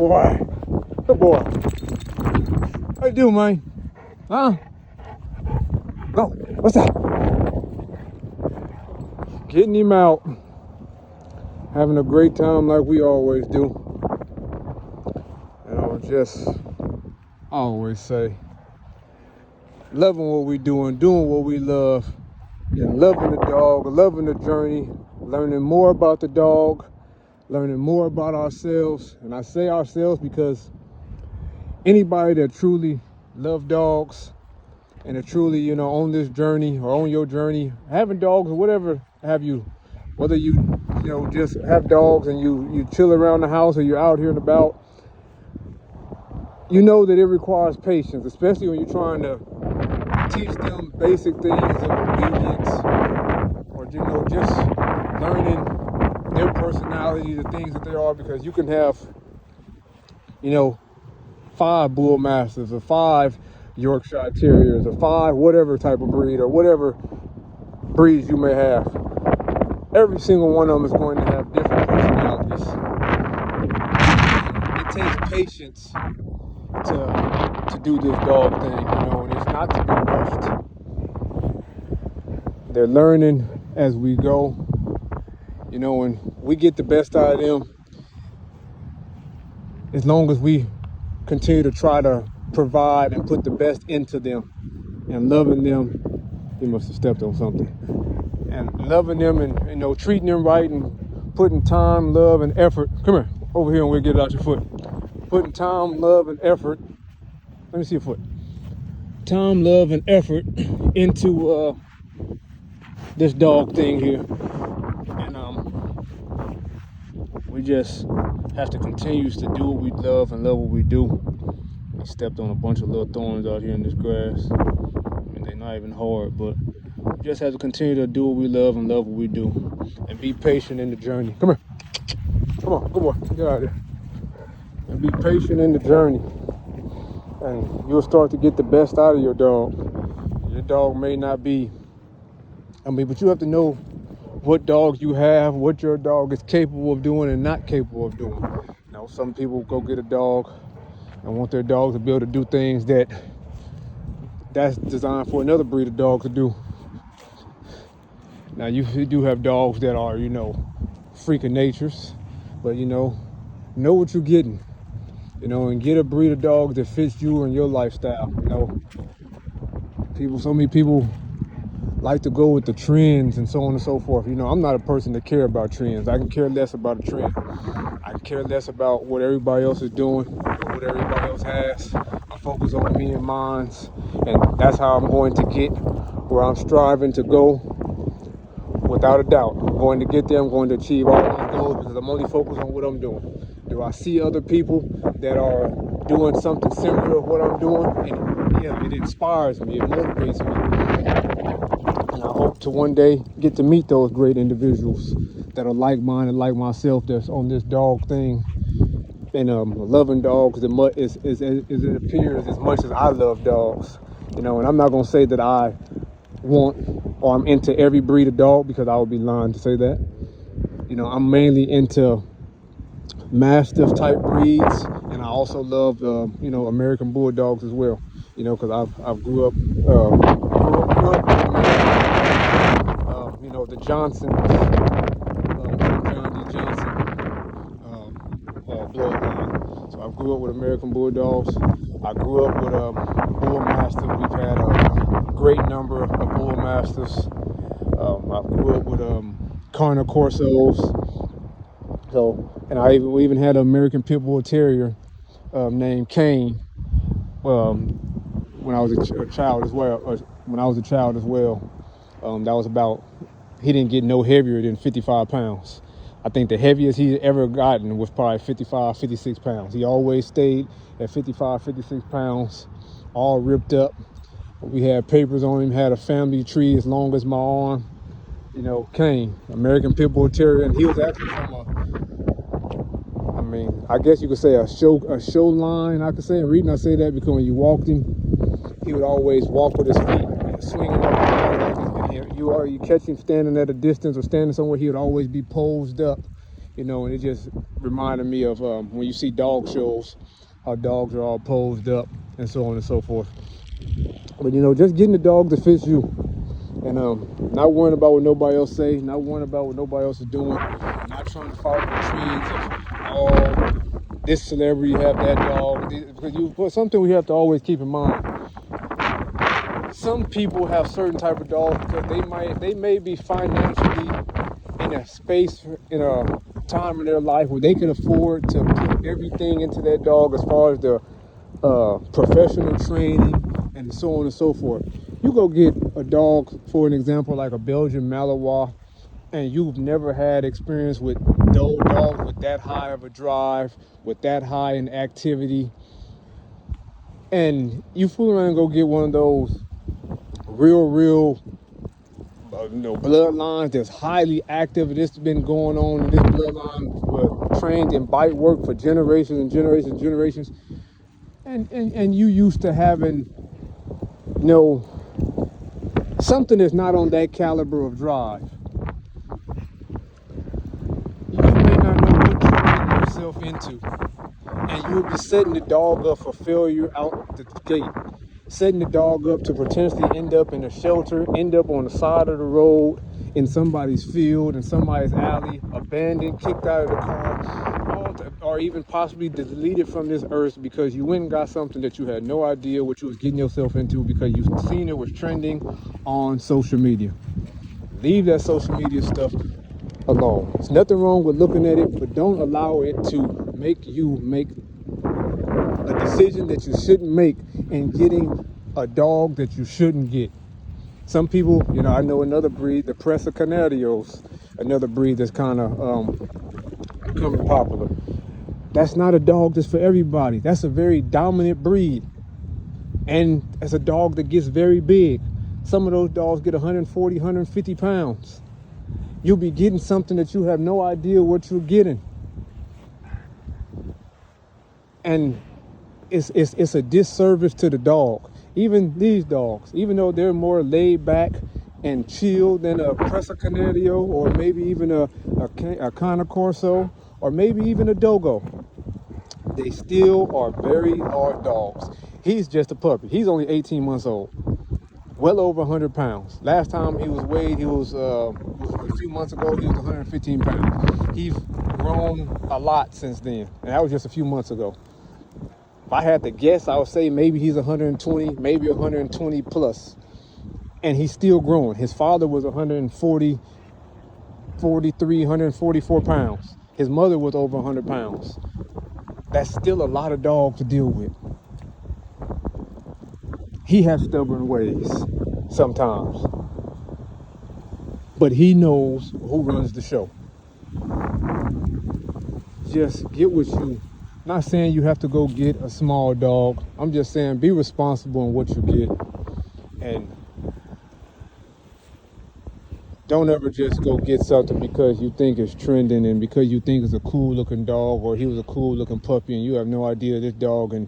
boy. Good boy. How you doing, man? Huh? Oh, what's that? Getting him out. Having a great time like we always do. And I always say, loving what we doing what we love, and loving the dog, loving the journey, learning more about the dog, learning more about ourselves. And I say ourselves because anybody that truly love dogs and are truly, on this journey or on your journey, having dogs or whatever have you, whether you just have dogs and you chill around the house or you're out here and about, you know that it requires patience, especially when you're trying to teach them basic things of obedience or, just learning their personality, the things that they are, because you can have, 5 bull mastiffs or 5 Yorkshire Terriers or 5 whatever type of breed or whatever breeds you may have. Every single one of them is going to have different personalities. It takes patience to do this dog thing, and it's not to be rushed. They're learning as we go, and we get the best out of them as long as we continue to try to provide and put the best into them and loving them. He must have stepped on something. And loving them and treating them right and putting time, love, and effort. Come here, over here, and we'll get it out your foot. Putting time, love, and effort. Let me see your foot. Time, love, and effort into this dog thing here, and we just have to continue to do what we love and love what we do. I stepped on a bunch of little thorns out here in this grass. They're not even hard, but we just have to continue to do what we love and love what we do, and be patient in the journey. Come here. Come on, good boy. Get out of there. And be patient in the journey, and you'll start to get the best out of your dog. Your dog may not be, but you have to know what dogs you have, what your dog is capable of doing and not capable of doing. Some people go get a dog and want their dog to be able to do things that's designed for another breed of dog to do. Now, you do have dogs that are, freak of natures, but, know what you're getting, and get a breed of dog that fits you and your lifestyle. So many people like to go with the trends and so on and so forth. I'm not a person that care about trends. I can care less about a trend. I can care less about what everybody else is doing, what everybody else has. I focus on me and mine, and that's how I'm going to get where I'm striving to go. Without a doubt, I'm going to get there. I'm going to achieve all my goals because I'm only focused on what I'm doing. Do I see other people that are doing something similar to what I'm doing? And it inspires me, it motivates me. And I hope to one day get to meet those great individuals that are like-minded, like myself, that's on this dog thing, and loving dogs as it appears as much as I love dogs. And I'm not going to say that I want or I'm into every breed of dog, because I would be lying to say that. I'm mainly into Mastiff type breeds, and I also love American Bulldogs as well, because I grew up the Johnsons, John D. Johnson bloodline. So I grew up with American Bulldogs. I grew up with Bull Mastiff. We've had a great number of Bull Mastiffs. I grew up with Carner Corsos. And we even had an American Pit Bull Terrier named Kane when I was a child as well. That was about, he didn't get no heavier than 55 pounds. I think the heaviest he ever gotten was probably 55, 56 pounds. He always stayed at 55, 56 pounds, all ripped up. We had papers on him, had a family tree as long as my arm. Kane, American Pit Bull Terrier, and he was actually from I guess you could say a show line. I could say, and reading I say that because when you walked him, he would always walk with his feet swinging up. You catch him standing at a distance or standing somewhere, he would always be posed up you know, and it just reminded me of when you see dog shows, how dogs are all posed up and so on and so forth. But you know, just getting the dog that fits you, and not worrying about what nobody else say, not worrying about what nobody else is doing, not trying to follow the trends of this celebrity have that dog. Because something we have to always keep in mind. Some people have certain type of dogs because they may be financially in a space, in a time in their life where they can afford to put everything into that dog as far as the professional training and so on and so forth. You go get a dog, for an example, like a Belgian Malinois, and you've never had experience with those dogs with that high of a drive, with that high in activity, and you fool around and go get one of those real bloodlines that's highly active. This has been going on in this bloodline, trained in bite work for generations and generations and generations, and you used to having, you know, something that's not on that caliber of drive. You may not know what you're getting yourself into, and you'll be setting the dog up for failure out the gate, setting the dog up to potentially end up in a shelter, end up on the side of the road, in somebody's field, in somebody's alley, abandoned, kicked out of the car, or even possibly deleted from this earth because you went and got something that you had no idea what you was getting yourself into because you seen it was trending on social media. Leave that social media stuff alone. There's nothing wrong with looking at it, but don't allow it to make you make a decision that you shouldn't make and getting a dog that you shouldn't get. Some people, you know, I know another breed, the Presa Canarios, another breed that's kind of becoming popular. That's not a dog that's for everybody. That's a very dominant breed. And it's a dog that gets very big. Some of those dogs get 140, 150 pounds. You'll be getting something that you have no idea what you're getting. And it's a disservice to the dog. Even these dogs, even though they're more laid back and chill than a Presa Canario, or maybe even a Cane Corso, or maybe even a Dogo, they still are very large dogs. He's just a puppy. He's only 18 months old, well over 100 pounds. Last time he was weighed, he was a few months ago, he was 115 pounds. He's grown a lot since then, and that was just a few months ago. If I had to guess, I would say maybe he's 120, maybe 120 plus. And he's still growing. His father was 140, 43, 144 pounds. His mother was over 100 pounds. That's still a lot of dog to deal with. He has stubborn ways sometimes. But he knows who runs the show. Just get what you... Not saying you have to go get a small dog. I'm just saying be responsible in what you get. And don't ever just go get something because you think it's trending and because you think it's a cool looking dog or he was a cool looking puppy and you have no idea this dog in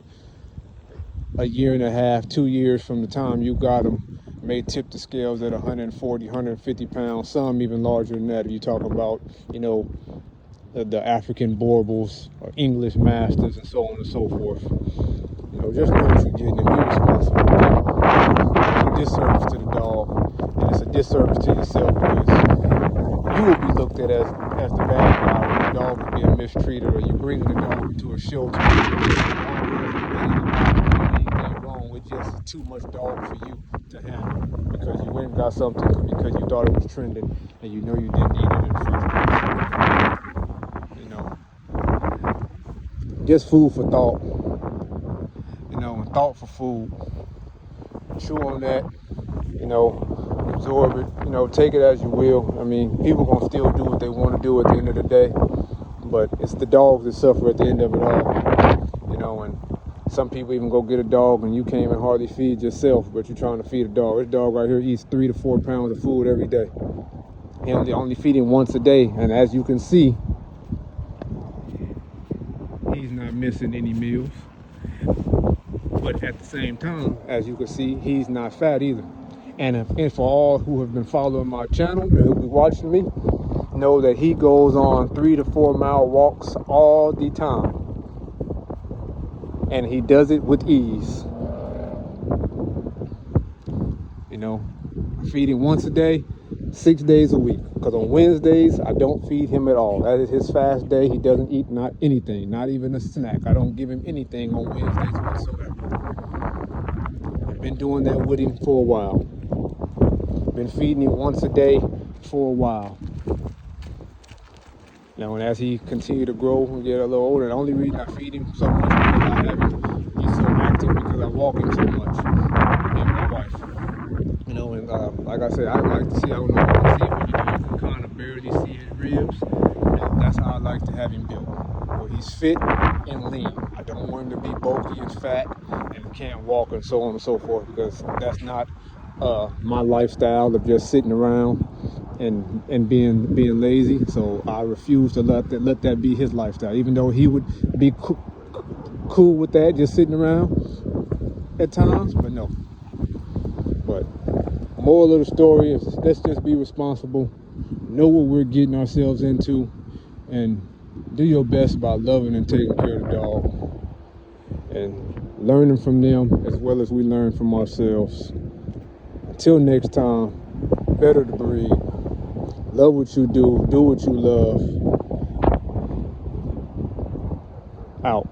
a year and a half, 2 years from the time you got him may tip the scales at 140, 150 pounds, some even larger than that if you talk about, you know, the African Borbals or English Masters and so on and so forth. You know, just know what you're getting and be responsible. It's a disservice to the dog, and it's a disservice to yourself because you will be looked at as the bad guy when the dog is being mistreated or you bring the dog into a shelter. Anything wrong with just too much dog for you to handle because you went and got something because you thought it was trending and you know you didn't need it in the first place. Just food for thought, you know, and thought for food. Chew on that, you know, absorb it, you know, take it as you will. I mean, people gonna still do what they want to do at the end of the day, but it's the dogs that suffer at the end of it all, you know. And some people even go get a dog and you can't even hardly feed yourself, but you're trying to feed a dog. This dog right here eats 3 to 4 pounds of food every day. He only feed him once a day, and as you can see, he's not missing any meals. But at the same time, as you can see, he's not fat either. And for all who have been following my channel and who be watching me, know that he goes on 3 to 4 mile walks all the time, and he does it with ease. You know, I feed him once a day, 6 days a week, because on Wednesdays I don't feed him at all. That is his fast day. He doesn't eat not anything, not even a snack. I don't give him anything on Wednesdays whatsoever. I've been doing that with him for a while. Been feeding him once a day for a while. Now, and as he continued to grow and get a little older, the only reason I feed him so much is he's so active, because I walk him so much, and my wife. You know, and like I said, I like to see, I don't know if you can see it, but you can kind of barely see his ribs. And that's how I like to have him built. Where he's fit and lean. I don't want him to be bulky and fat and can't walk and so on and so forth, because that's not my lifestyle of just sitting around and being lazy. So I refuse to let that be his lifestyle, even though he would be cool with that, just sitting around at times, but no. But moral of the story is, let's just be responsible, know what we're getting ourselves into, and do your best by loving and taking care of the dog and learning from them as well as we learn from ourselves. Until next time, better to breed. Love what you do what you love. Out.